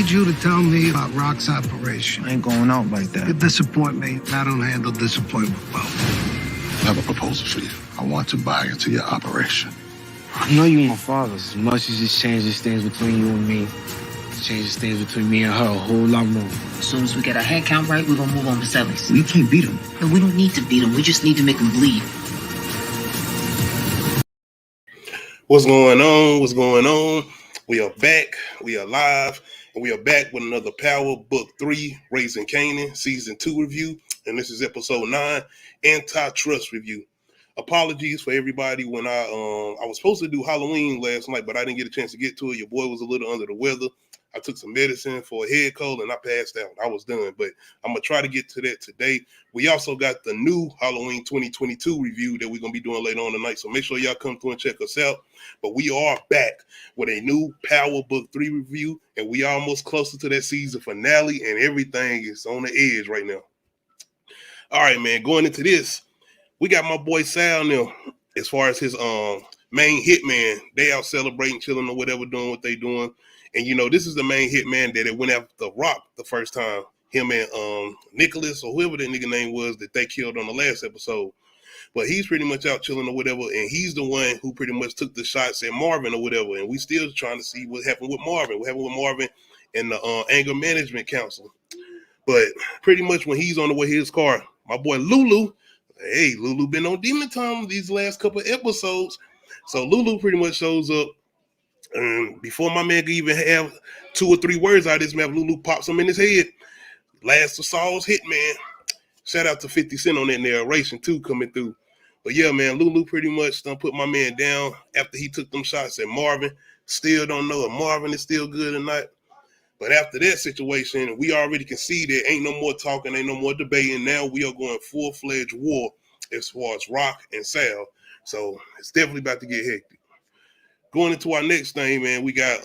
need you to tell me about Rock's operation. I ain't going out like that. You disappoint me. I don't handle disappointment well. I have a proposal for you. I want to buy into your operation. I know you my father. As much as it changes things between you and me, it changes things between me and her a whole lot more. As soon as we get our head count right, we're gonna move on to Sellers. We can't beat him. No, we don't need to beat him. We just need to make him bleed. What's going on? What's going on? We are back. We are live. And we are back with another Power Book 3, Raising Kanan, Season 2 review. And this is Episode 9, Antitrust Review. Apologies for everybody when I was supposed to do Halloween last night, but I didn't get a chance to get to it. Your boy was a little under the weather. I took some medicine for a head cold and I passed out. I was done, but I'm going to try to get to that today. We also got the new Halloween 2022 review that we're going to be doing later on tonight, so make sure y'all come through and check us out. But we are back with a new Power Book 3 review, and we are almost closer to that season finale, and everything is on the edge right now. All right, man, going into this, we got my boy Sal now, as far as his main hitman. They out celebrating, chilling, or whatever, doing what they doing. And, you know, this is the main hitman that it went after Rock the first time. Him and Nicholas, or whoever that nigga name was that they killed on the last episode. But he's pretty much out chilling or whatever, and he's the one who pretty much took the shots at Marvin or whatever. And we still trying to see what happened with Marvin. What happened with Marvin and the Anger Management Council. But pretty much when he's on the way to his car, my boy Lulu, hey, Lulu been on demon time these last couple of episodes. So Lulu pretty much shows up. And before my man could even have 2 or 3 words out of his mouth, Lulu pops him in his head. Last of Saul's hitman. Shout out to 50 Cent on that narration too, coming through. But yeah, man, Lulu pretty much done put my man down after he took them shots at Marvin. Still don't know if Marvin is still good or not. But after that situation, we already can see that ain't no more talking, ain't no more debating. Now we are going full-fledged war as far as Rock and Sal. So it's definitely about to get hectic. Going into our next thing, man, we got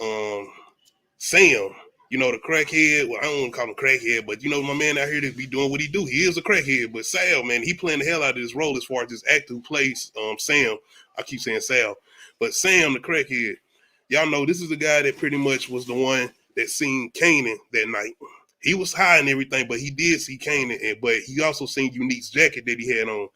Sam, you know, the crackhead. Well, I don't want to call him crackhead, but, you know, my man out here to be doing what he do. He is a crackhead, but Sal, man, he playing the hell out of this role as far as this actor who plays Sam. I keep saying Sal, but Sam, the crackhead. Y'all know this is the guy that pretty much was the one that seen Kanan that night. He was high and everything, but he did see Kanan, but he also seen Unique's jacket that he had on.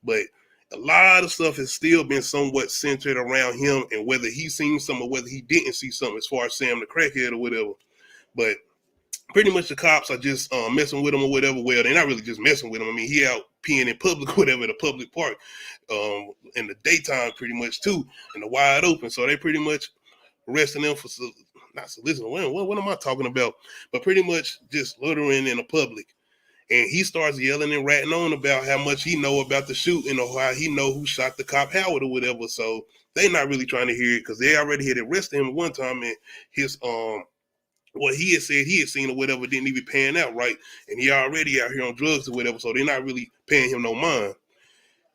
But a lot of stuff has still been somewhat centered around him and whether he seen something or whether he didn't see something as far as Sam the crackhead or whatever. But pretty much the cops are just messing with him or whatever. Well, they're not really just messing with him. I mean, he out peeing in public, whatever, at a public park in the daytime pretty much too, in the wide open. So they pretty much arresting him for not soliciting. What am I talking about? But pretty much just littering in the public. And he starts yelling and ratting on about how much he know about the shooting or how he know who shot the cop Howard or whatever. So they not really trying to hear it because they already had arrested him one time and his what he had said he had seen or whatever didn't even pan out right. And he already out here on drugs or whatever. So they're not really paying him no mind.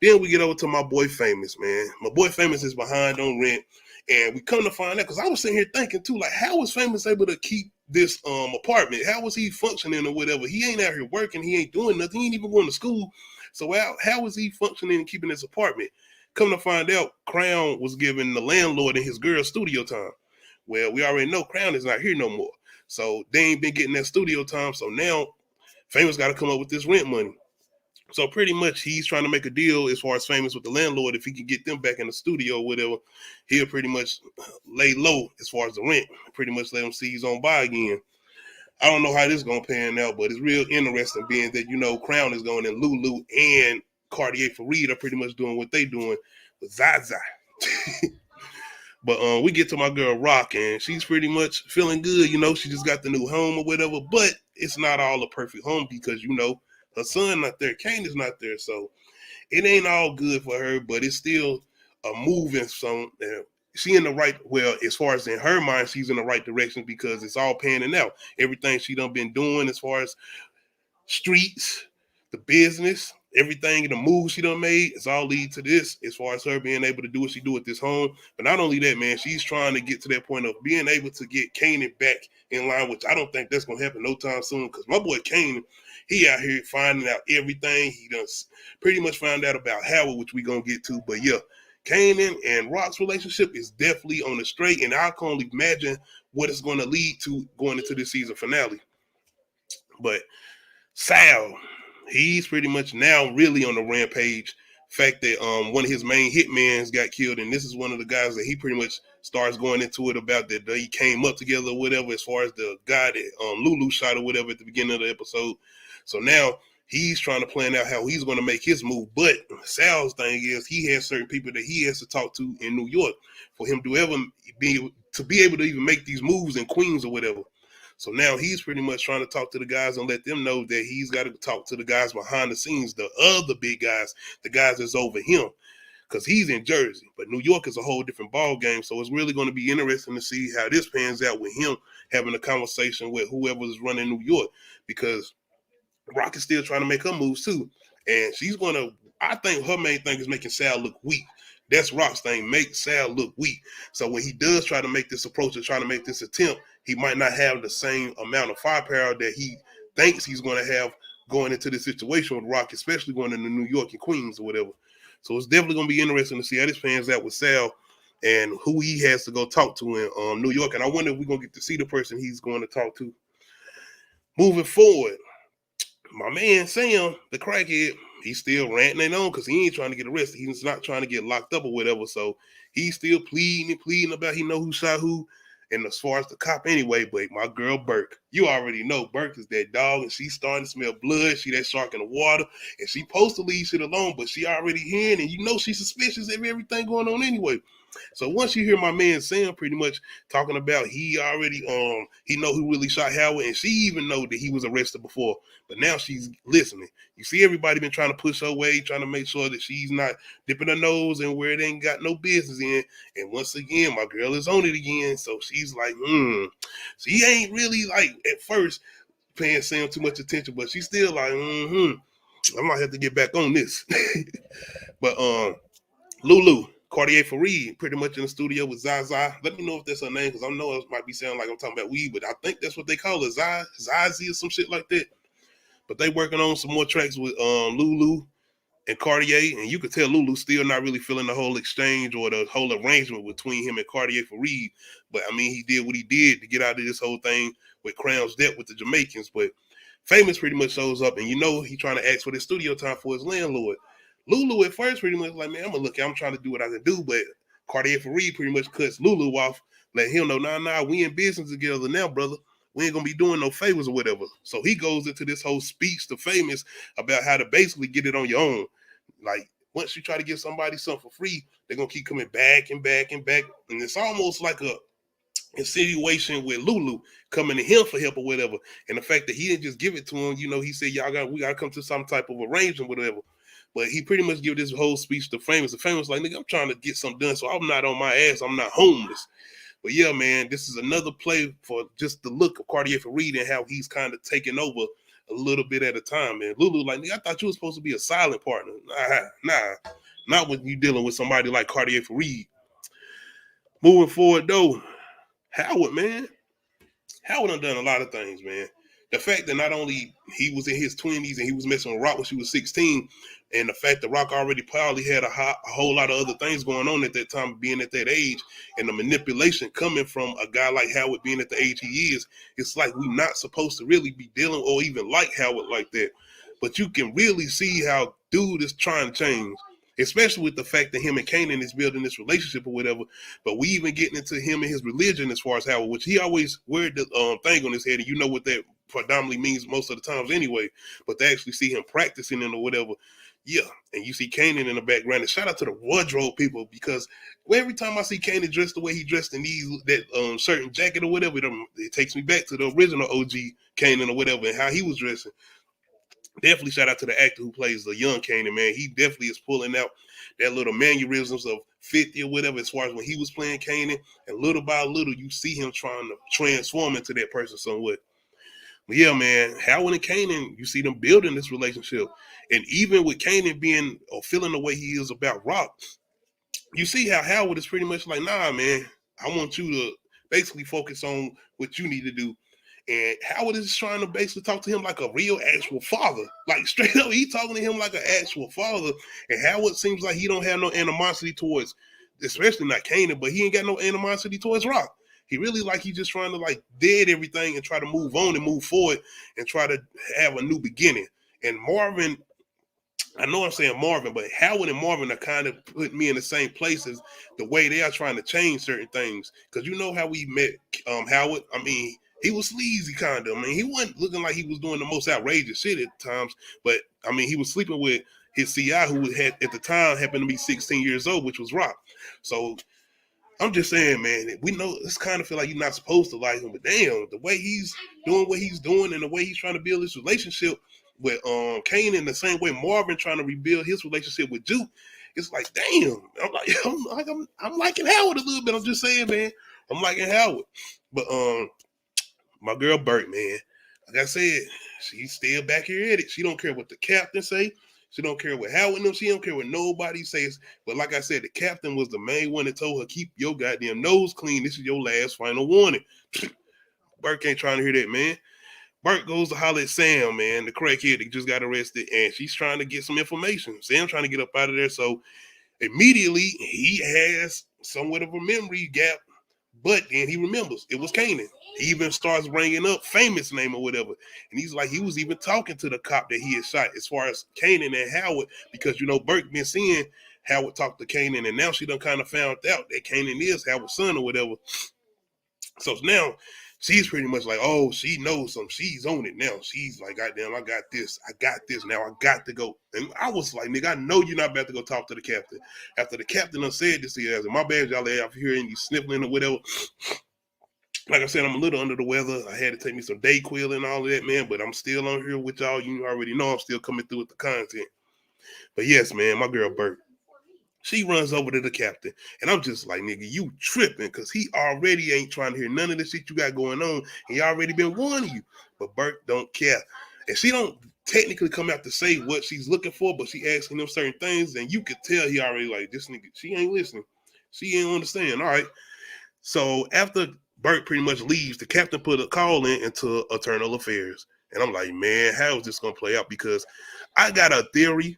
Then we get over to my boy Famous, man. My boy Famous is behind on rent. And we come to find out, because I was sitting here thinking too, like, how was Famous able to keep this apartment? How was he functioning or whatever? He ain't out here working. He ain't doing nothing. He ain't even going to school. So how was he functioning and keeping this apartment? Come to find out, Crown was giving the landlord and his girl studio time. Well, we already know Crown is not here no more. So they ain't been getting that studio time. So now Famous got to come up with this rent money. So pretty much he's trying to make a deal as far as Famous with the landlord. If he can get them back in the studio or whatever, he'll pretty much lay low as far as the rent. Pretty much let him see he's on by again. I don't know how this is going to pan out, but it's real interesting being that, you know, Crown is going and Lulu and Cartier Fareed are pretty much doing what they doing with Zaza. But we get to my girl Rock, and she's pretty much feeling good. You know, she just got the new home or whatever, but it's not all a perfect home because, you know, her son not there, Kane is not there, so it ain't all good for her, but it's still a moving some. She in the right, well, as far as in her mind, she's in the right direction because it's all panning out. Everything she done been doing as far as streets, the business, everything, the moves she done made, it's all lead to this as far as her being able to do what she do at this home. But not only that, man, she's trying to get to that point of being able to get Kanan back in line, which I don't think that's going to happen no time soon because my boy Kanan, he out here finding out everything. He done pretty much found out about Howard, which we going to get to. But yeah, Kanan and Rock's relationship is definitely on the straight, and I can only imagine what it's going to lead to going into the season finale. But Sal, he's pretty much now really on the rampage. Fact that one of his main hitmans got killed, and this is one of the guys that he pretty much starts going into it about that they came up together or whatever, as far as the guy that Lulu shot or whatever at the beginning of the episode. So now he's trying to plan out how he's going to make his move. But Sal's thing is he has certain people that he has to talk to in New York for him to ever be able to even make these moves in Queens or whatever. So now he's pretty much trying to talk to the guys and let them know that he's got to talk to the guys behind the scenes, the other big guys, the guys that's over him, because he's in Jersey. But New York is a whole different ball game. So it's really going to be interesting to see how this pans out with him having a conversation with whoever's running New York, because Rock is still trying to make her moves too. And she's going to, I think her main thing is making Sal look weak. That's Rock's thing, make Sal look weak. So when he does try to make this approach and try to make this attempt, he might not have the same amount of firepower that he thinks he's going to have going into this situation with Rock, especially going into New York and Queens or whatever. So it's definitely going to be interesting to see how this pans out with Sal and who he has to go talk to in New York. And I wonder if we're going to get to see the person he's going to talk to. Moving forward, my man Sam, the crackhead, he's still ranting on because he ain't trying to get arrested. He's not trying to get locked up or whatever. So he's still pleading about he know who shot who. And as far as the cop anyway, but my girl Burke, you already know Burke is that dog, and she's starting to smell blood. She that shark in the water, and she supposed to leave shit alone, but she already hearing, and you know she's suspicious of everything going on anyway. So once you hear my man Sam pretty much talking about he already he know who really shot Howard, and she even know that he was arrested before, but now she's listening. You see everybody been trying to push her way, trying to make sure that she's not dipping her nose in where it ain't got no business in. And once again, my girl is on it again. So she's like, She ain't really like at first paying Sam too much attention, but she's still like, I might have to get back on this. But Lulu, Cartier Fareed, pretty much in the studio with Zaza. Let me know if that's her name, because I know it might be sounding like I'm talking about weed, but I think that's what they call it, Zazie or some shit like that. But they working on some more tracks with Lulu and Cartier, and you could tell Lulu's still not really feeling the whole exchange or the whole arrangement between him and Cartier Fareed. But I mean, he did what he did to get out of this whole thing with Crown's Debt with the Jamaicans. But Famous pretty much shows up, and you know he trying to ask for the studio time for his landlord. Lulu at first pretty much like, man, I'm trying to do what I can do, but Cartier Fareed pretty much cuts Lulu off, let him know, nah, we in business together now, brother. We ain't gonna be doing no favors or whatever. So he goes into this whole speech to Famous about how to basically get it on your own. Like, once you try to give somebody something for free, they're gonna keep coming back and back and back. And it's almost like a insinuation with Lulu coming to him for help or whatever. And the fact that he didn't just give it to him, you know, he said, we gotta come to some type of arrangement, whatever. But he pretty much give this whole speech to Famous. The Famous like, nigga, I'm trying to get something done, so I'm not on my ass. I'm not homeless. But yeah, man, this is another play for just the look of Cartier Fareed and how he's kind of taking over a little bit at a time. And Lulu like, nigga, I thought you were supposed to be a silent partner. Nah, not when you dealing with somebody like Cartier Fareed. Moving forward, though, Howard done a lot of things, man. The fact that not only he was in his 20s and he was messing with Rock when she was 16, and the fact that Rock already probably had a whole lot of other things going on at that time, being at that age, and the manipulation coming from a guy like Howard being at the age he is, it's like we're not supposed to really be dealing or even like Howard like that. But you can really see how dude is trying to change, especially with the fact that him and Kanan is building this relationship or whatever. But we even getting into him and his religion as far as Howard, which he always wear the thing on his head, and you know what that predominantly means most of the times anyway. But to actually see him practicing it or whatever, yeah. And you see Kanan in the background. And shout out to the wardrobe people, because every time I see Kanan dressed the way he dressed in that shirt and jacket or whatever, it takes me back to the original OG Kanan or whatever and how he was dressing. Definitely shout out to the actor who plays the young Kanan, man. He definitely is pulling out that little mannerisms of 50 or whatever as far as when he was playing Kanan. And little by little, you see him trying to transform into that person somewhat. But yeah, man, Howard and Kanan, you see them building this relationship. And even with Kanan being or feeling the way he is about Rock, you see how Howard is pretty much like, nah, man, I want you to basically focus on what you need to do. And Howard is trying to basically talk to him like a real actual father. Like straight up, he talking to him like an actual father. And Howard seems like he don't have no animosity towards, especially not Kanan, but he ain't got no animosity towards Rock. He really like he just trying to like dead everything and try to move on and move forward and try to have a new beginning. And Marvin, I know I'm saying Marvin, but Howard and Marvin are kind of putting me in the same places the way they are trying to change certain things. Because you know how we met Howard? I mean, he was sleazy kind of. I mean, he wasn't looking like he was doing the most outrageous shit at times, but I mean, he was sleeping with his CI who had at the time happened to be 16 years old, which was Rock. So I'm just saying, man, we know it's kind of feel like you're not supposed to like him, but damn, the way he's doing what he's doing and the way he's trying to build this relationship with Kanan, the same way Marvin trying to rebuild his relationship with Duke, it's like, damn, I'm liking Howard a little bit. I'm just saying, man, I'm liking Howard. But my girl Burt, man, like I said, she's still back here at it. She don't care what the captain say. She don't care what Howard them. She don't care what nobody says. But like I said, the captain was the main one that told her, keep your goddamn nose clean. This is your last final warning. Burt ain't trying to hear that, man. Burt goes to holler at Sam, man, the crackhead that just got arrested, and she's trying to get some information. Sam trying to get up out of there. So immediately he has somewhat of a memory gap, but then he remembers it was Kanan. He even starts bringing up Famous name or whatever. And he's like, he was even talking to the cop that he had shot as far as Kanan and Howard, because, you know, Burt been seeing Howard talk to Kanan, and now she done kind of found out that Kanan is Howard's son or whatever. So now she's pretty much like, oh, she knows something. She's on it now. She's like, goddamn, I got this. I got this. Now I got to go. And I was like, nigga, I know you're not about to go talk to the captain. After the captain done said this to you, my bad, y'all out here and you sniffling or whatever. Like I said, I'm a little under the weather. I had to take me some Dayquil and all of that, man. But I'm still on here with y'all. You already know I'm still coming through with the content. But yes, man, my girl Burt. She runs over to the captain, and I'm just like, nigga, you tripping, because he already ain't trying to hear none of the shit you got going on. He already been warning you, but Burt don't care. And she don't technically come out to say what she's looking for, but she asking him certain things, and you could tell he already like, this nigga, she ain't listening. She ain't understand. All right. So after Burt pretty much leaves, the captain put a call in into Eternal Affairs. And I'm like, man, how is this going to play out? Because I got a theory.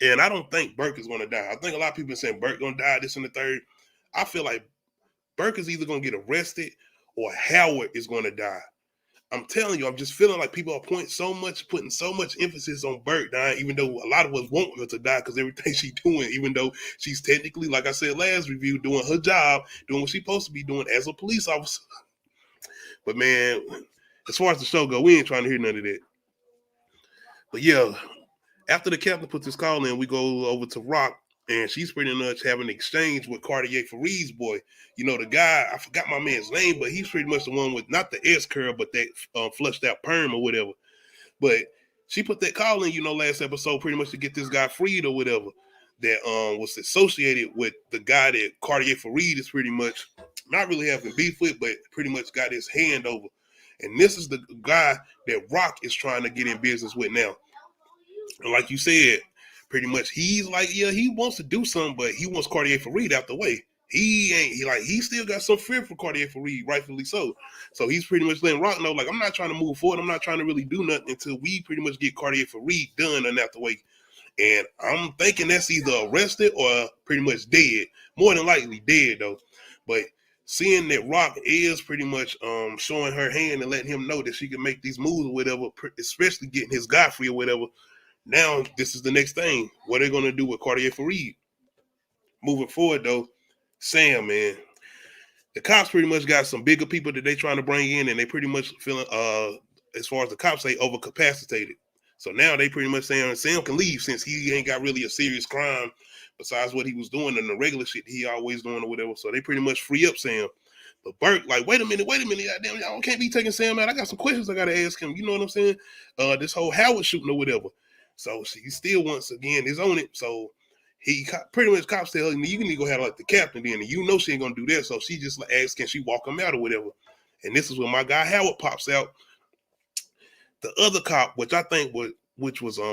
And I don't think Burke is going to die. I think a lot of people are saying Burke going to die, this and the third. I feel like Burke is either going to get arrested or Howard is going to die. I'm telling you, I'm just feeling like people are putting so much emphasis on Burke dying, even though a lot of us want her to die because everything she's doing, even though she's technically, like I said last review, doing her job, doing what she's supposed to be doing as a police officer. But man, as far as the show go, we ain't trying to hear none of that. But yeah, after the captain puts his call in, we go over to Rock, and she's pretty much having an exchange with Cartier Fareed's boy. You know, the guy, I forgot my man's name, but he's pretty much the one with not the S curl, but that flushed out perm or whatever. But she put that call in, you know, last episode pretty much to get this guy freed or whatever that was associated with the guy that Cartier Fareed is pretty much not really having beef with, but pretty much got his hand over. And this is the guy that Rock is trying to get in business with now. And like you said, pretty much he's like, yeah, he wants to do something, but he wants Cartier Fareed out the way. He still got some fear for Cartier Fareed, rightfully so. So he's pretty much letting Rock know, like, I'm not trying to move forward. I'm not trying to really do nothing until we pretty much get Cartier Fareed done and out the way. And I'm thinking that's either arrested or pretty much dead. More than likely dead, though. But seeing that Rock is pretty much showing her hand and letting him know that she can make these moves or whatever, especially getting his guy free or whatever, now this is the next thing. What are they going to do with Cartier Fareed? Moving forward, though, Sam, man, the cops pretty much got some bigger people that they trying to bring in, and they pretty much feeling, as far as the cops say, overcapacitated. So now they pretty much saying Sam can leave since he ain't got really a serious crime besides what he was doing and the regular shit he always doing or whatever. So they pretty much free up Sam. But Burke, like, wait a minute, goddamn, y'all can't be taking Sam out. I got some questions I gotta ask him. You know what I'm saying? This whole Howard shooting or whatever. So he still once again is on it. So he pretty much cops tell her, you can go have like the captain then, and you know she ain't gonna do that. So she just like asks, can she walk him out or whatever? And this is when my guy Howard pops out. The other cop, which I think was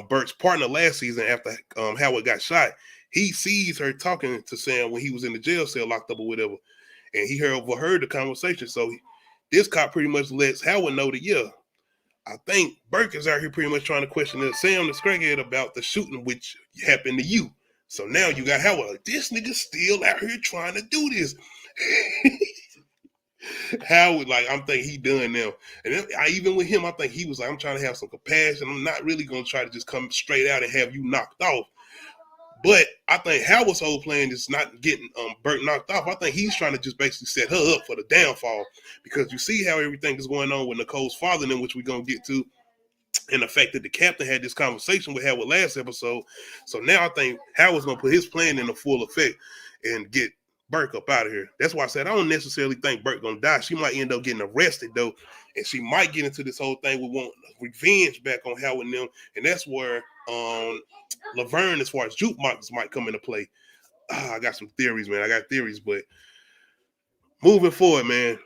Burke's partner last season after Howard got shot, he sees her talking to Sam when he was in the jail cell locked up or whatever, and he overheard the conversation. So this cop pretty much lets Howard know that, yeah, I think Burke is out here pretty much trying to question Sam the crackhead about the shooting which happened to you. So now you got Howard like, this nigga still out here trying to do this. Howard, like, I'm thinking he done now. And then, even with him, I think he was like, I'm trying to have some compassion. I'm not really going to try to just come straight out and have you knocked off. But I think Howard's whole plan is not getting Burke knocked off. I think he's trying to just basically set her up for the downfall, because you see how everything is going on with Nicole's father, in which we're going to get to, and the fact that the captain had this conversation with Howard last episode. So now I think Howard's going to put his plan into full effect and get Burke up out of here. That's why I said I don't necessarily think Burke going to die. She might end up getting arrested, though, and she might get into this whole thing with wanting revenge back on Howard and them, and that's where Laverne, as far as jukeboxes, might come into play. I got some theories, man. I got theories, but moving forward, man.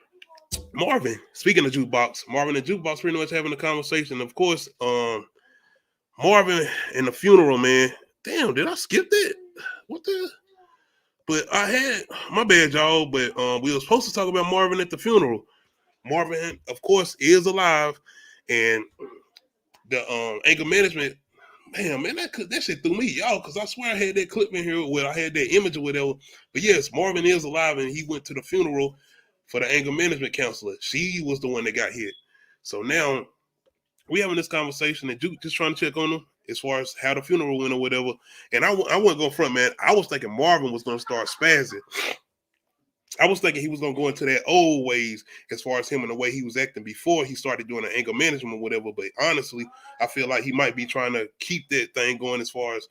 Marvin, speaking of jukebox, Marvin and jukebox pretty much having a conversation. Of course, Marvin in the funeral, man. Damn, did I skip that? What the? But I had, my bad, y'all. But we were supposed to talk about Marvin at the funeral. Marvin, of course, is alive, and the anger management. Man, that shit threw me, y'all, because I swear I had that clip in here where I had that image or whatever. But yes, Marvin is alive, and he went to the funeral for the anger management counselor. She was the one that got hit. So now we having this conversation, and Duke just trying to check on him as far as how the funeral went or whatever. And I wasn't going front, man. I was thinking Marvin was going to start spazzing. I was thinking he was going to go into that old ways as far as him and the way he was acting before he started doing the anger management or whatever. But honestly, I feel like he might be trying to keep that thing going as far as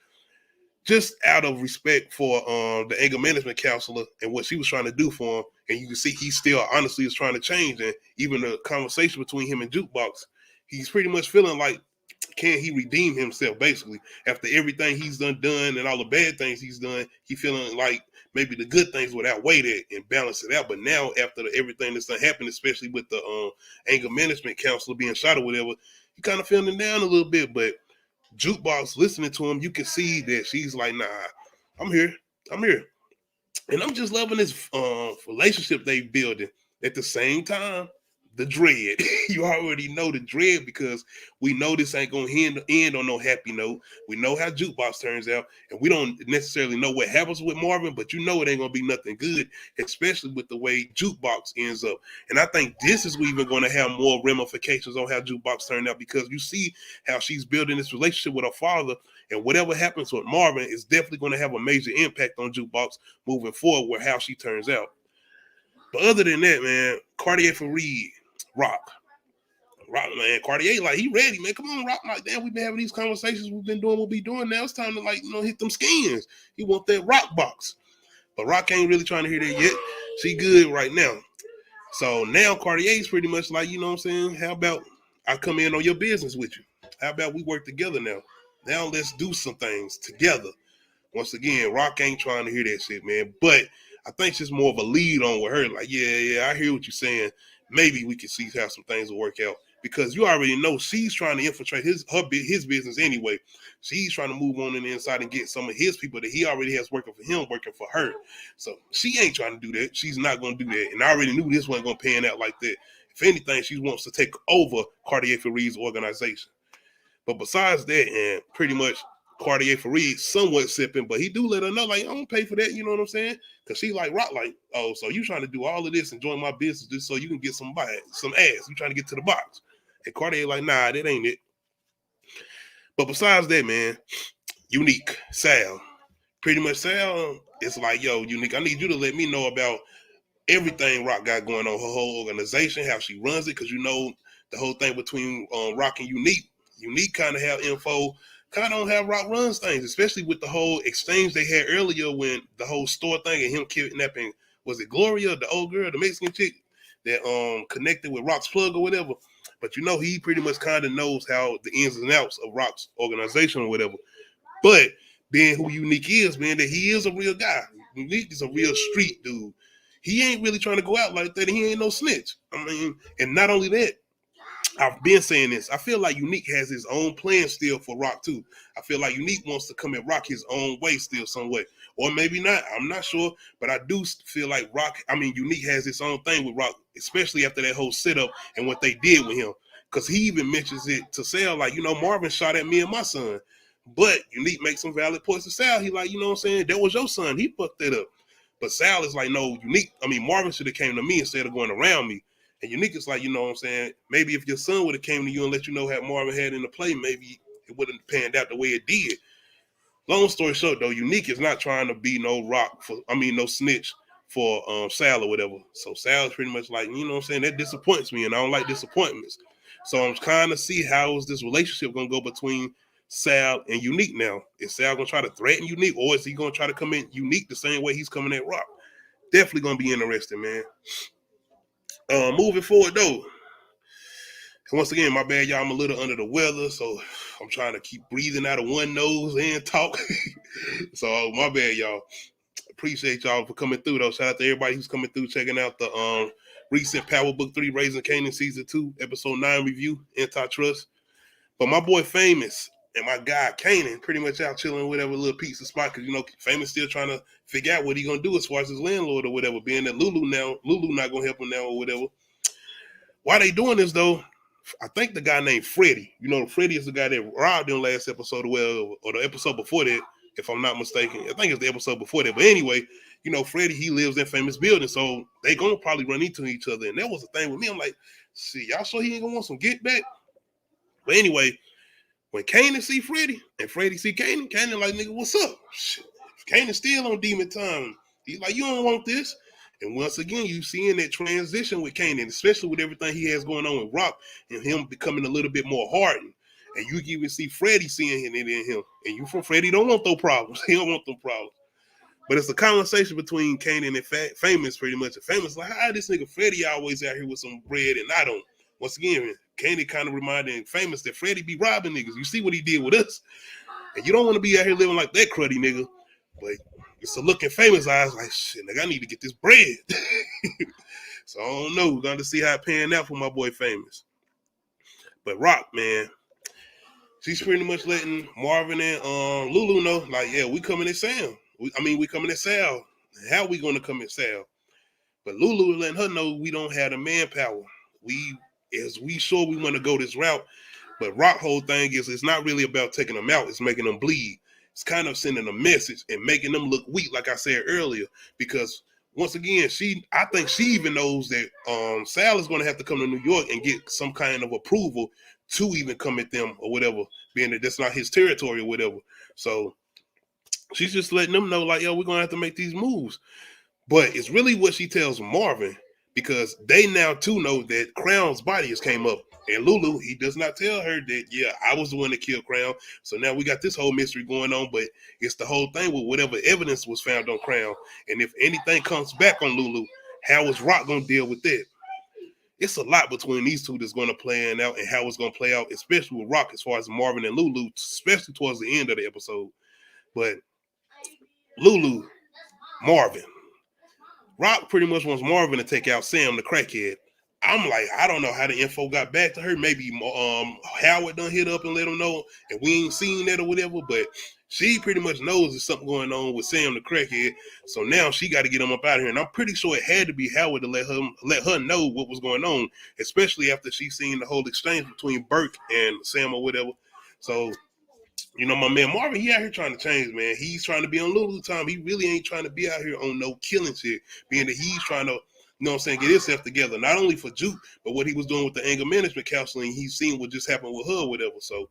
just out of respect for the anger management counselor and what she was trying to do for him. And you can see he still honestly is trying to change. And even the conversation between him and Jukebox, he's pretty much feeling like, can he redeem himself, basically, after everything he's done and all the bad things he's done? He feeling like maybe the good things would outweigh that and balance it out. But now, after everything that's done happened, especially with the anger management counselor being shot or whatever, he kind of feeling down a little bit. But Jukebox, listening to him, you can see that she's like, nah, I'm here. And I'm just loving this relationship they building. At the same time, the dread. You already know the dread, because we know this ain't going to end on no happy note. We know how Jukebox turns out, and we don't necessarily know what happens with Marvin, but you know it ain't going to be nothing good, especially with the way Jukebox ends up. And I think this is even going to have more ramifications on how Jukebox turned out, because you see how she's building this relationship with her father, and whatever happens with Marvin is definitely going to have a major impact on Jukebox moving forward with how she turns out. But other than that, man, Cartier Fareed, Rock, man, Cartier, like, he ready, man. Come on, Rock. Like, damn, we've been having these conversations. We've been doing what we doing now. It's time to, like, hit them skins. He want that Rock box. But Rock ain't really trying to hear that yet. She good right now. So now Cartier's pretty much like, you know what I'm saying? How about I come in on your business with you? How about we work together now? Now let's do some things together. Once again, Rock ain't trying to hear that shit, man. But I think she's more of a lead on with her. Like, yeah, I hear what you're saying. Maybe we can see how some things will work out, because you already know she's trying to infiltrate his business anyway. She's trying to move on in the inside and get some of his people that he already has working for him, working for her. So she ain't trying to do that. She's not going to do that. And I already knew this wasn't going to pan out like that. If anything, she wants to take over Cartier Fareed's organization. But besides that, and pretty much Cartier Fareed somewhat sipping, but he do let her know, like, I don't pay for that, you know what I'm saying? Because she like Rock, like, oh, so you trying to do all of this and join my business just so you can get some ass. You trying to get to the box. And Cartier like, nah, that ain't it. But besides that, man, Unique, Sal. Pretty much Sal is like, yo, Unique, I need you to let me know about everything Rock got going on, her whole organization, how she runs it, because you know the whole thing between Rock and Unique. Unique kind of have info, kind of don't have Rock runs things, especially with the whole exchange they had earlier when the whole store thing and him kidnapping, was it Gloria, the old girl, the Mexican chick that connected with Rock's plug or whatever. But you know, he pretty much kind of knows how the ins and outs of Rock's organization or whatever. But being who Unique is, man, that he is a real guy. Unique is a real street dude. He ain't really trying to go out like that. He ain't no snitch. I mean, and not only that, I've been saying this. I feel like Unique has his own plan still for Rock too. I feel like Unique wants to come at Rock his own way still, some way. or maybe not. I'm not sure, but I do feel like Unique has its own thing with Rock, especially after that whole setup and what they did with him. Because he even mentions it to Sal, like, Marvin shot at me and my son. But Unique makes some valid points to Sal. He like, that was your son. He fucked that up. But Sal is like, no, Marvin should have came to me instead of going around me. And Unique is like, maybe if your son would have came to you and let you know how Marvin had in the play, maybe it wouldn't have panned out the way it did. Long story short, though, Unique is not trying to be no no snitch for Sal or whatever. So Sal's pretty much like, that disappoints me, and I don't like disappointments. So I'm trying to see how is this relationship gonna go between Sal and Unique now. Is Sal gonna try to threaten Unique, or is he gonna try to come in Unique the same way he's coming at Rock? Definitely gonna be interesting, man. Moving forward though. Once again, my bad, y'all. I'm a little under the weather, so I'm trying to keep breathing out of one nose and talk. So my bad, y'all. Appreciate y'all for coming through, though. Shout out to everybody who's coming through, checking out the recent Power Book 3, Raising Kanan Season 2, Episode 9 review, Antitrust. But my boy Famous and my guy Kanan pretty much out chilling whatever little pizza spot, because, Famous still trying to figure out what he going to do as far as his landlord or whatever, being that Lulu not going to help him now or whatever. Why they doing this, though? I think the guy named Freddie. Freddie is the guy that robbed him last episode, or the episode before that, if I'm not mistaken. I think it's the episode before that. But anyway, Freddie, he lives in Famous building, so they gonna probably run into each other. And that was the thing with me. I'm like, see, y'all sure he ain't gonna want some get back? But anyway, when Kanan see Freddie and Freddie see Kanan like, nigga, what's up? Shit. Kanan still on demon time. He's like, you don't want this. And once again, you seeing that transition with Kanan, especially with everything he has going on with Rock and him becoming a little bit more hardened. And you even see Freddie seeing it in him. And you from Freddie don't want those problems. He don't want those problems. But it's a conversation between Kanan and Famous pretty much. And Famous like, how this nigga Freddie always out here with some bread and I don't. Once again, Kanan kind of reminding Famous that Freddie be robbing niggas. You see what he did with us. And you don't want to be out here living like that cruddy nigga. But it's a look in Famous eyes like, shit, nigga, I need to get this bread. So I don't know. We're going to see how it panned out for my boy Famous. But Rock, man, she's pretty much letting Marvin and Lulu know, like, yeah, we coming at Sam. We coming at Sal. How we going to come at Sal? But Lulu letting her know we don't have the manpower. We sure we want to go this route. But Rock whole thing is it's not really about taking them out. It's making them bleed. It's kind of sending a message and making them look weak, like I said earlier, because once again, I think she even knows that Sal is going to have to come to New York and get some kind of approval to even come at them or whatever, being that that's not his territory or whatever. So she's just letting them know, like, yo, we're going to have to make these moves. But it's really what she tells Marvin, because they now too know that Crown's body has came up. And Lulu, he does not tell her that, yeah, I was the one that killed Crown. So now we got this whole mystery going on, but it's the whole thing with whatever evidence was found on Crown. And if anything comes back on Lulu, how is Rock going to deal with that? It's a lot between these two that's going to play out and how it's going to play out, especially with Rock as far as Marvin and Lulu, especially towards the end of the episode. But Lulu, Marvin. Rock pretty much wants Marvin to take out Sam, the crackhead. I'm like, I don't know how the info got back to her. Maybe Howard done hit up and let him know, and we ain't seen that or whatever. But she pretty much knows there's something going on with Sam, the crackhead. So now she got to get him up out of here. And I'm pretty sure it had to be Howard to let her know what was going on, especially after she seen the whole exchange between Burke and Sam or whatever. So, my man Marvin, he out here trying to change, man. He's trying to be on Lulu time. He really ain't trying to be out here on no killing shit, being that he's trying to, get himself together, not only for Juke, but what he was doing with the anger management counseling. He's seen what just happened with her or whatever. So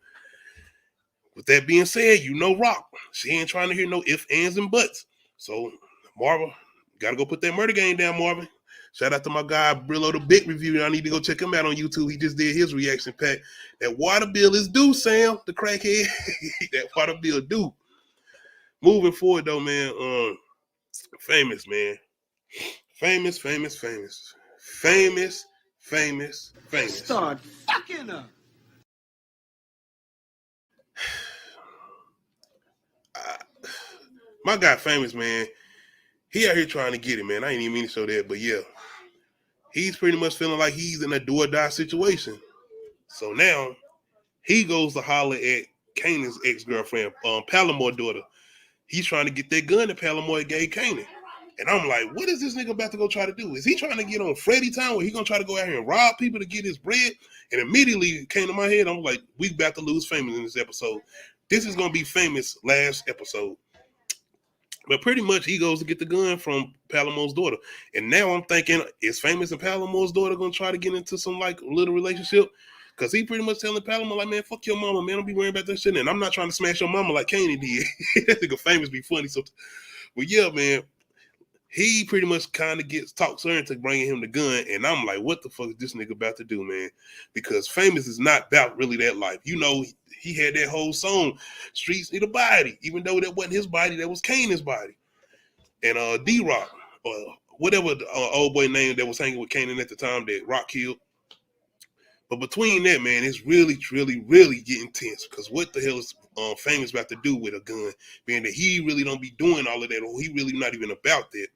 with that being said, Rock, she ain't trying to hear no ifs, ands, and buts. So Marvin, got to go put that murder game down, Marvin. Shout out to my guy, Brillo the Big Review. I need to go check him out on YouTube. He just did his reaction pack. That water bill is due, Sam, the crackhead. That water bill due. Moving forward, though, man, Famous, man. Famous. Start fucking up. My guy, Famous, man, he out here trying to get it, man. I ain't even mean to show that, but yeah. He's pretty much feeling like he's in a do-or-die situation. So now, he goes to holler at Kanan's ex-girlfriend, Palomore's daughter. he's trying to get that gun that Palomar gave Kanan. And I'm like, what is this nigga about to go try to do? Is he trying to get on Freddy time where he gonna try to go out here and rob people to get his bread? And immediately it came to my head, I'm like, we about to lose Famous in this episode. This is gonna be Famous last episode. But pretty much he goes to get the gun from Palomar's daughter. And now I'm thinking, is Famous and Palomar's daughter gonna try to get into some like little relationship? Because he pretty much telling Palomar, like, man, fuck your mama, man. Don't be worrying about that shit. And I'm not trying to smash your mama like Kanan did. That nigga Famous be funny. So, but yeah, man. He pretty much kind of talks her into bringing him the gun, and I'm like, what the fuck is this nigga about to do, man? Because Famous is not about really that life. You know, he had that whole song, Streets Need a Body, even though that wasn't his body, that was Kanan's body. And D-Rock, whatever the old boy name that was hanging with Kanan at the time that Rock killed. But between that, man, it's really, really, really getting tense, because what the hell is Famous about to do with a gun, being that he really don't be doing all of that, or he really not even about that.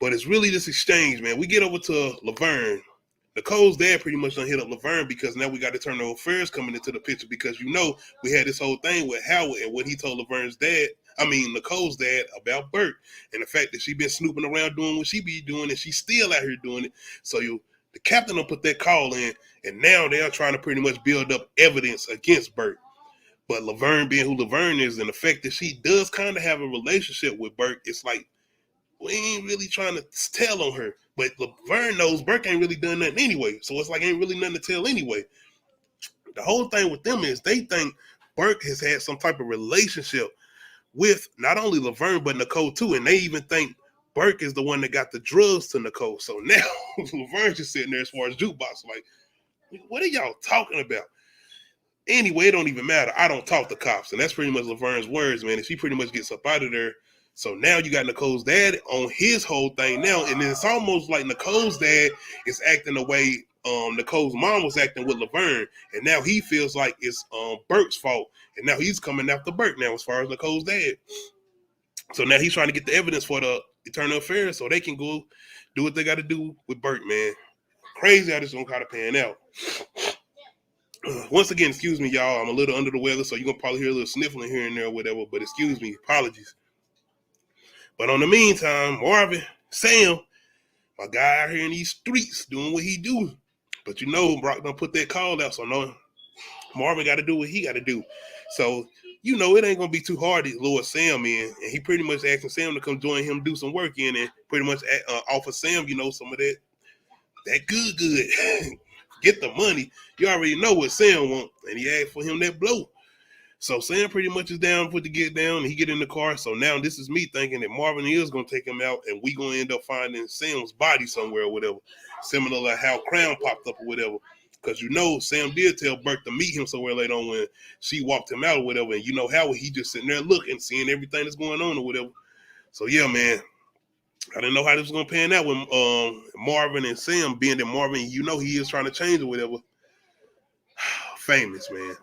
But it's really this exchange, man. We get over to Laverne. Nicole's dad pretty much done hit up Laverne because now we got Eternal Affairs coming into the picture, because, you know, we had this whole thing with Howard and what he told Nicole's dad about Bert, and the fact that she been snooping around doing what she be doing and she's still out here doing it. So the captain will put that call in, and now they are trying to pretty much build up evidence against Bert. But Laverne being who Laverne is, and the fact that she does kind of have a relationship with Bert, it's like, we ain't really trying to tell on her. But Laverne knows Burke ain't really done nothing anyway. So it's like ain't really nothing to tell anyway. The whole thing with them is they think Burke has had some type of relationship with not only Laverne, but Nicole too. And they even think Burke is the one that got the drugs to Nicole. So now Laverne's just sitting there as far as jukebox, like, what are y'all talking about? Anyway, it don't even matter. I don't talk to cops. And that's pretty much Laverne's words, man. And she pretty much gets up out of there. So now you got Nicole's dad on his whole thing now. And it's almost like Nicole's dad is acting the way Nicole's mom was acting with Laverne. And now he feels like it's Burke's fault. And now he's coming after Burke now as far as Nicole's dad. So now he's trying to get the evidence for the Eternal Affairs so they can go do what they got to do with Burke, man. Crazy how this one kind of pan out. Once again, excuse me, y'all. I'm a little under the weather, so you're going to probably hear a little sniffling here and there or whatever. But excuse me. Apologies. But on the meantime, Marvin, Sam, my guy out here in these streets doing what he do. But you know, Brock done put that call out, so no, Marvin got to do what he got to do. So, you know, it ain't going to be too hard to lure Sam in. And he pretty much asking Sam to come join him, do some work in, and pretty much offer Sam, you know, some of that good. Get the money. You already know what Sam want. And he asked for him that blow. So Sam pretty much is down for to get down, and he get in the car. So now this is me thinking that Marvin is going to take him out, and we going to end up finding Sam's body somewhere or whatever. Similar to how Crown popped up or whatever. Because, you know, Sam did tell Burke to meet him somewhere later on when she walked him out or whatever. And you know how he just sitting there looking, seeing everything that's going on or whatever. So, yeah, man. I didn't know how this was going to pan out with Marvin and Sam, being that Marvin, you know, he is trying to change or whatever. Famous, man.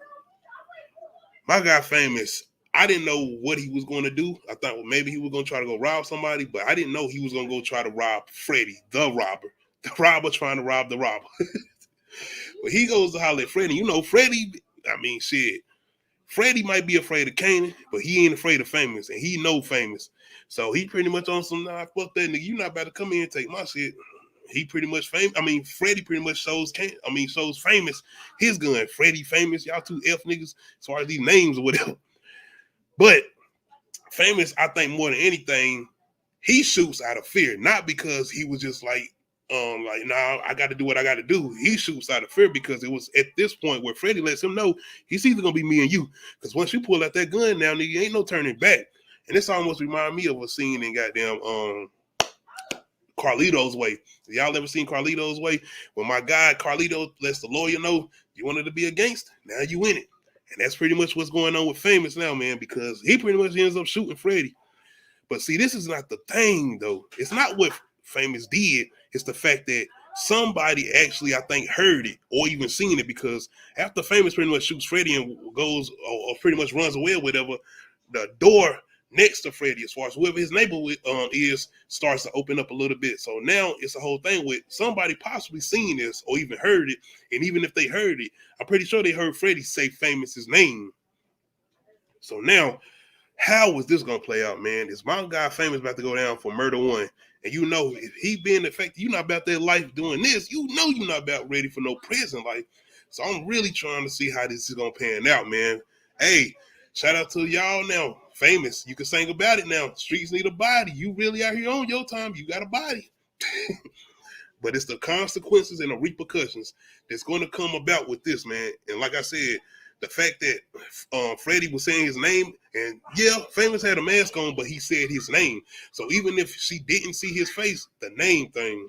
My guy Famous, I didn't know what he was going to do. I thought, well, maybe he was going to try to go rob somebody, but I didn't know he was going to go try to rob Freddy, the robber. The robber trying to rob the robber. But he goes to holler at Freddy. You know, Freddy, I mean, shit. Freddy might be afraid of Kanan, but he ain't afraid of Famous, and he know Famous. So he pretty much on some, nah, fuck that nigga. You not about to come in and take my shit. He pretty much famous. I mean, Freddy pretty much shows Famous his gun. Freddy Famous, y'all two F niggas as far as these names or whatever. But Famous, I think more than anything, he shoots out of fear, not because he was just like, nah, I got to do what I got to do. He shoots out of fear because it was at this point where Freddy lets him know he's either gonna be me and you. Because once you pull out that gun now, nigga, ain't no turning back. And this almost remind me of a scene in goddamn Carlito's Way. Y'all ever seen Carlito's Way? When my guy Carlito lets the lawyer know you wanted to be a gangster, now you in it. And that's pretty much what's going on with Famous now, man, because he pretty much ends up shooting Freddy. But see, this is not the thing, though. It's not what Famous did. It's the fact that somebody actually, I think, heard it or even seen it, because after Famous pretty much shoots Freddy and goes or pretty much runs away or whatever, the door next to Freddy, as far as whoever his neighbor is, starts to open up a little bit. So now it's a whole thing with somebody possibly seen this or even heard it. And even if they heard it, I'm pretty sure they heard Freddy say Famous's name. So now How was this gonna play out, man? Is my guy Famous about to go down for murder one? And you know, if he being affected, you're not about that life doing this. You know, you're not about ready for no prison life. So I'm really trying to see how this is gonna pan out, man. Hey, shout out to y'all now, Famous. You can sing about it now. Streets need a body. You really out here on your time. You got a body. But it's the consequences and the repercussions that's going to come about with this, man. And like I said, the fact that Freddie was saying his name, and yeah, Famous had a mask on, but he said his name. So even if she didn't see his face, the name thing,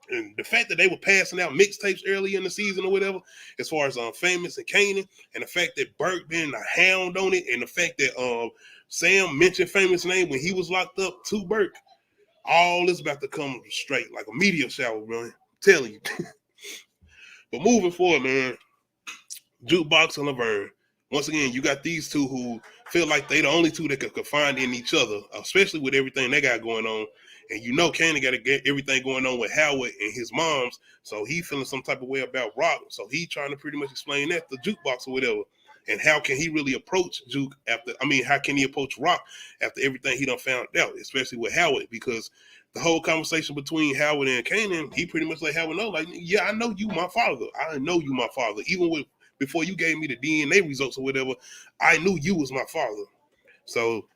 and the fact that they were passing out mixtapes early in the season or whatever, as far as Famous and Kanan, and the fact that Burt being a hound on it, and the fact that Sam mentioned Famous' name when he was locked up to Burt, all is about to come straight like a meteor shower, bro. I'm telling you. But moving forward, man, Jukebox and Laverne. Once again, you got these two who feel like they the only two that could confide in each other, especially with everything they got going on. And you know Kanan got to get everything going on with Howard and his moms, so he feeling some type of way about Rock. So he trying to pretty much explain that to Jukebox or whatever. And how can he really approach how can he approach Rock after everything he done found out, especially with Howard? Because the whole conversation between Howard and Kanan, he pretty much let Howard know, like, yeah, I know you my father. I know you my father. Even with before you gave me the DNA results or whatever, I knew you was my father. So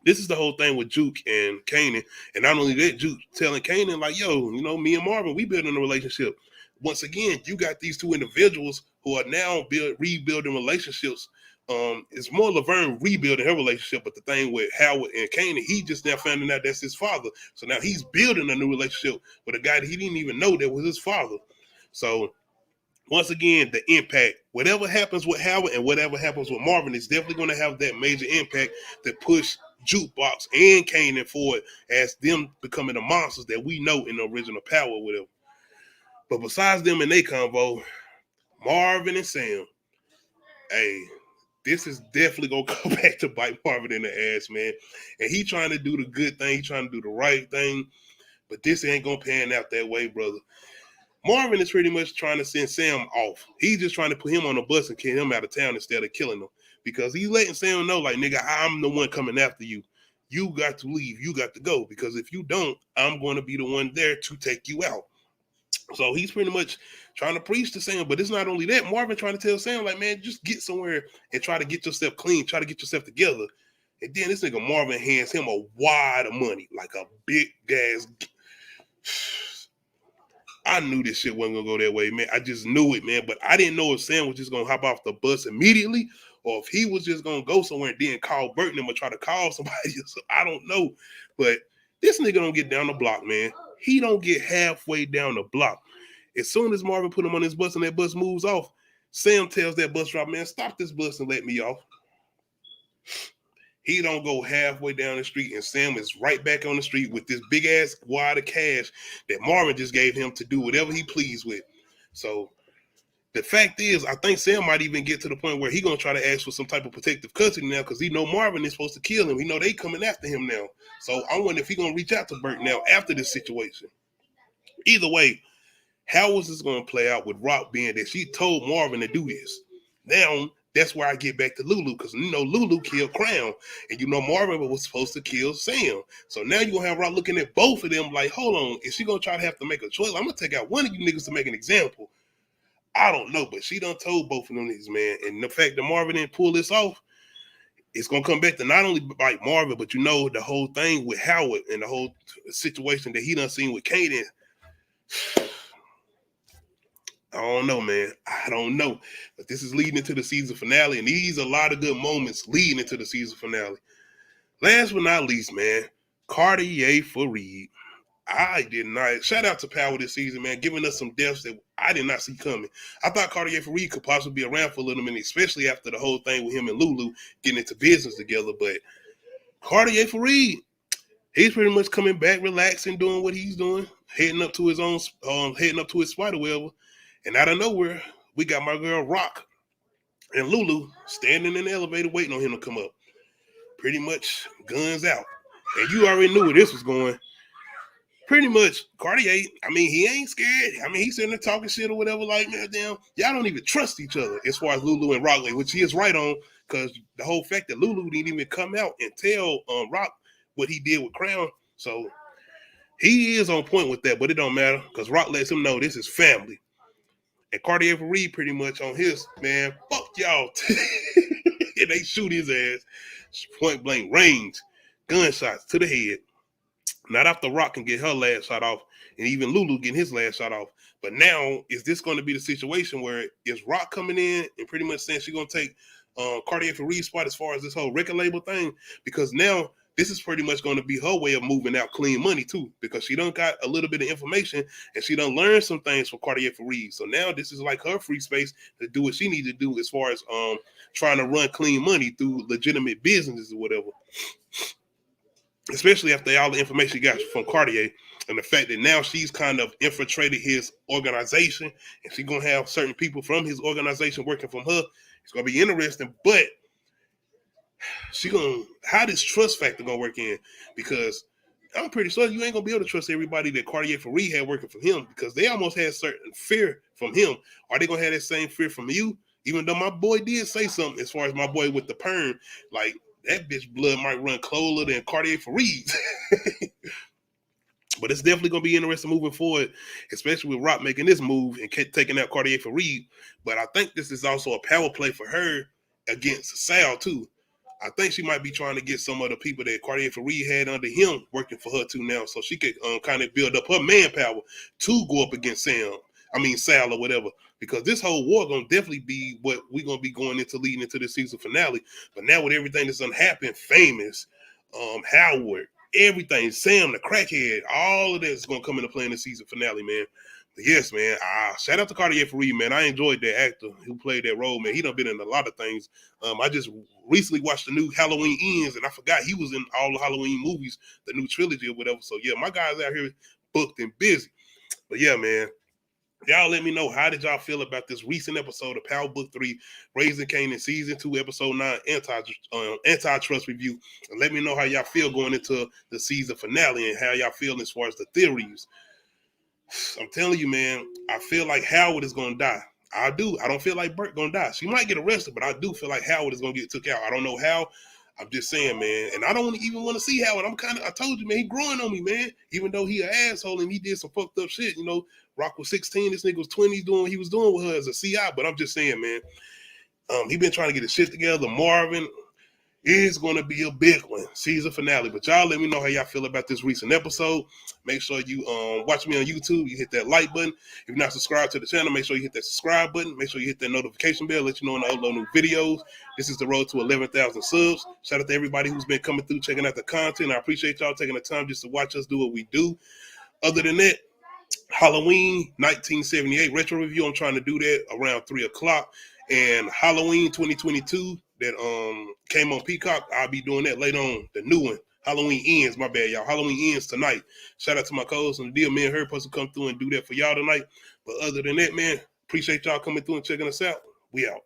this is the whole thing with Juke and Kanan. And not only that, Juke telling Kanan, like, yo, you know, me and Marvin, we building a relationship. Once again, you got these two individuals who are now rebuilding relationships. It's more Laverne rebuilding her relationship, but the thing with Howard and Kanan, he just now finding out that's his father. So now he's building a new relationship with a guy that he didn't even know that was his father. So once again, the impact, whatever happens with Howard and whatever happens with Marvin, is definitely going to have that major impact to push Jukebox and Kanan forward as them becoming the monsters that we know in the original Power or whatever. But besides them and their convo, Marvin and Sam, hey, this is definitely going to come back to bite Marvin in the ass, man. And he trying to do the good thing. He trying to do the right thing. But this ain't going to pan out that way, brother. Marvin is pretty much trying to send Sam off. He's just trying to put him on a bus and kill him out of town instead of killing him. Because he's letting Sam know, like, nigga, I'm the one coming after you. You got to leave. You got to go. Because if you don't, I'm going to be the one there to take you out. So he's pretty much trying to preach to Sam. But it's not only that. Marvin trying to tell Sam, like, man, just get somewhere and try to get yourself clean. Try to get yourself together. And then this nigga Marvin hands him a wad of money. Like a big gas. I knew this shit wasn't gonna go that way, man. I just knew it, man. But I didn't know if Sam was just gonna hop off the bus immediately, or if he was just gonna go somewhere and then call Burton or try to call somebody. So I don't know. But this nigga don't get down the block, man. He don't get halfway down the block. As soon as Marvin put him on his bus and that bus moves off, Sam tells that bus driver, man, stop this bus and let me off. He don't go halfway down the street, and Sam is right back on the street with this big ass wad of cash that Marvin just gave him to do whatever he pleased with. So the fact is, I think Sam might even get to the point where he gonna try to ask for some type of protective custody now, because he know Marvin is supposed to kill him. He know they coming after him now. So I wonder if he gonna reach out to Burt now after this situation. Either way, how was this gonna play out with Rock being that she told Marvin to do this? Now that's where I get back to Lulu, because you know Lulu killed Crown, and you know Marvin was supposed to kill Sam. So now you're gonna have Rock looking at both of them like, hold on, is she gonna try to have to make a choice? I'm gonna take out one of you niggas to make an example. I don't know, but she done told both of them niggas, man. And the fact that Marvin didn't pull this off, it's gonna come back to not only bite Marvin, but you know the whole thing with Howard and the whole situation that he done seen with Kanan. I don't know, man. I don't know. But this is leading into the season finale, and these are a lot of good moments leading into the season finale. Last but not least, man, Cartier Fareed. I did not. Shout out to Power this season, man, giving us some deaths that I did not see coming. I thought Cartier Fareed could possibly be around for a little minute, especially after the whole thing with him and Lulu getting into business together. But Cartier Fareed, he's pretty much coming back, relaxing, doing what he's doing, heading up to his own, heading up to his spot or whatever. And out of nowhere, we got my girl Rock and Lulu standing in the elevator waiting on him to come up. Pretty much guns out. And you already knew where this was going. pretty much Cartier, I mean, he ain't scared. I mean, he's sitting there talking shit or whatever, like, man, damn, y'all don't even trust each other as far as Lulu and Rock, which he is right on, because the whole fact that Lulu didn't even come out and tell Rock what he did with Crown. So he is on point with that, but it don't matter, because Rock lets him know this is family. And Cartier Reed pretty much on his, man, fuck y'all. And they shoot his ass, point blank range, gunshots to the head. Not after Rock can get her last shot off, and even Lulu getting his last shot off. But now, is this going to be the situation where is Rock coming in and pretty much saying she's going to take Cartier Reed's spot as far as this whole record label thing? Because now this is pretty much going to be her way of moving out clean money too, because she done got a little bit of information and she done learned some things from Cartier Reed. So now this is like her free space to do what she needs to do as far as trying to run clean money through legitimate businesses or whatever. Especially after all the information she got from Cartier and the fact that now she's kind of infiltrated his organization and she's going to have certain people from his organization working from her. It's going to be interesting, but how this trust factor going to work in? Because I'm pretty sure you ain't going to be able to trust everybody that Cartier Reed had working for him, because they almost had certain fear from him. Are they going to have that same fear from you? Even though my boy did say something as far as my boy with the perm, like, that bitch blood might run colder than Cartier Reed. But it's definitely going to be interesting moving forward, especially with Rock making this move and taking out Cartier Reed. But I think this is also a power play for her against Sal, too. I think she might be trying to get some of the people that Cartier Reed had under him working for her, too, now. So she could kind of build up her manpower to go up against Sal or whatever. Because this whole war going to definitely be what we're going to be going into leading into the season finale. But now with everything that's done happened, Famous, Howard, everything, Sam, the crackhead, all of that is going to come into play in the season finale, man. But yes, man, shout out to Cartier Reed, man. I enjoyed that actor who played that role, man. He done been in a lot of things. I just recently watched the new Halloween Ends, and I forgot he was in all the Halloween movies, the new trilogy or whatever. So, yeah, my guys out here booked and busy. But, yeah, man. Y'all let me know, how did y'all feel about this recent episode of Power Book 3, Raising Kanan, Season 2, Episode 9, Antitrust Review. And let me know how y'all feel going into the season finale and how y'all feel as far as the theories. I'm telling you, man, I feel like Howard is going to die. I do. I don't feel like Burt going to die. She might get arrested, but I do feel like Howard is going to get took out. I don't know how. I'm just saying, man. And I don't even want to see Howard. I told you, man, he growing on me, man. Even though he an asshole and he did some fucked up shit, you know. Rock was 16, this nigga was 20, doing what he was doing with her as a CI. But I'm just saying, man, he been trying to get his shit together. Marvin is going to be a big one, season finale. But y'all let me know how y'all feel about this recent episode. Make sure you watch me on YouTube. You hit that like button. If you're not subscribed to the channel, make sure you hit that subscribe button. Make sure you hit that notification bell, let you know when I upload new videos. This is the road to 11,000 subs. Shout out to everybody who's been coming through, checking out the content. I appreciate y'all taking the time just to watch us do what we do. Other than that, Halloween 1978 retro review, I'm trying to do that around 3 o'clock. And Halloween 2022 that came on Peacock, I'll be doing that later on. The new one, Halloween Ends, my bad, y'all. Halloween Ends tonight. Shout out to my co-host on the deal. Me and her supposed to come through and do that for y'all tonight. But other than that, man, appreciate y'all coming through and checking us out. We out.